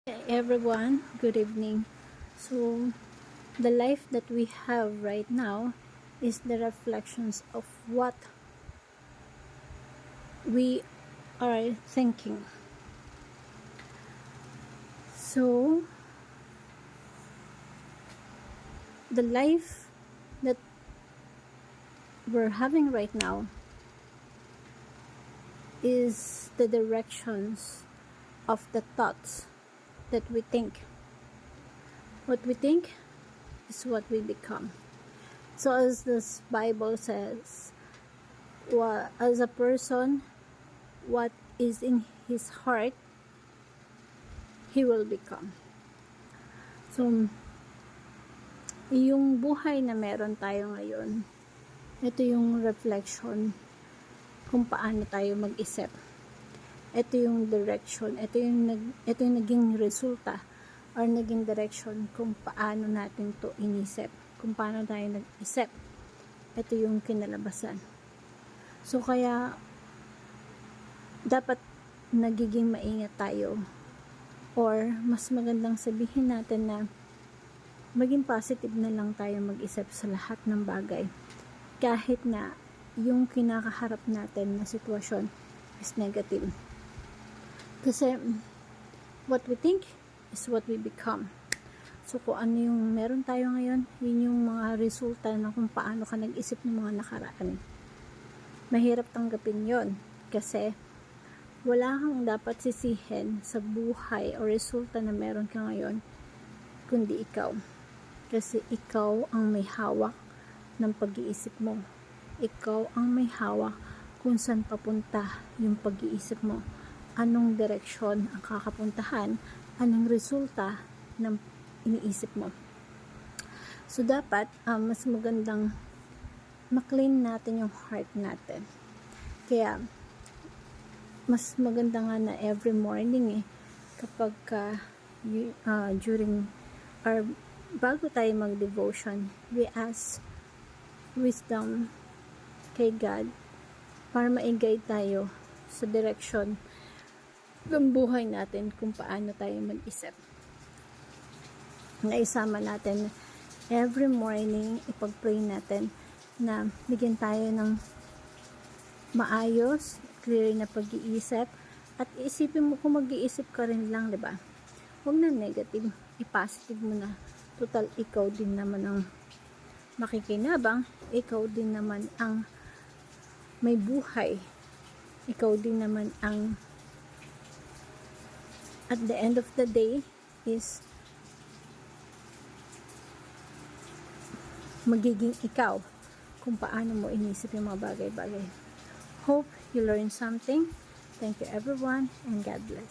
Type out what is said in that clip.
Everyone, good evening. So, the life that we have right now is the reflections of what we are thinking. So, the life that we're having right now is the directions of the thoughts that we think. What we think is what we become. So as this Bible says, as a person, what is in his heart, he will become. So, yung buhay na meron tayo ngayon, ito yung reflection kung paano tayo mag-isip. Ito yung direction, ito yung naging resulta or naging direction kung paano natin to inisip, kung paano tayo nag-isip. Ito yung kinalabasan. So kaya dapat nagiging maingat tayo, or mas magandang sabihin natin na maging positive na lang tayo mag-isip sa lahat ng bagay, kahit na yung kinakaharap natin na sitwasyon is negative. Kasi what we think is what we become. So kung ano yung meron tayo ngayon, yun yung mga resulta na kung paano ka nag-isip ng mga nakaraan. Mahirap tanggapin yon kasi wala kang dapat sisihin sa buhay o resulta na meron ka ngayon, kundi ikaw. Kasi ikaw ang may hawak ng pag-iisip mo. Ikaw ang may hawak kung saan papunta yung pag-iisip mo. Anong direksyon ang kakapuntahan, anong resulta ng iniisip mo. So dapat mas magandang ma-clean natin yung heart natin. Kaya mas maganda nga na every morning kapag during or bago tayo mag-devotion, we ask wisdom kay God para ma-guide tayo sa direction ng buhay natin kung paano tayo mag-isip. Naisama natin every morning, ipag-pray natin na bigyan tayo ng maayos, clear na pag-iisip, at isipin mo kung mag-iisip ka rin lang, diba? Huwag na negative, i-positive mo na. Total, ikaw din naman ang makikinabang, ikaw din naman ang may buhay, ikaw din naman ang at the end of the day is magiging ikaw kung paano mo inisip yung mga bagay-bagay. Hope you learn something. Thank you everyone and God bless.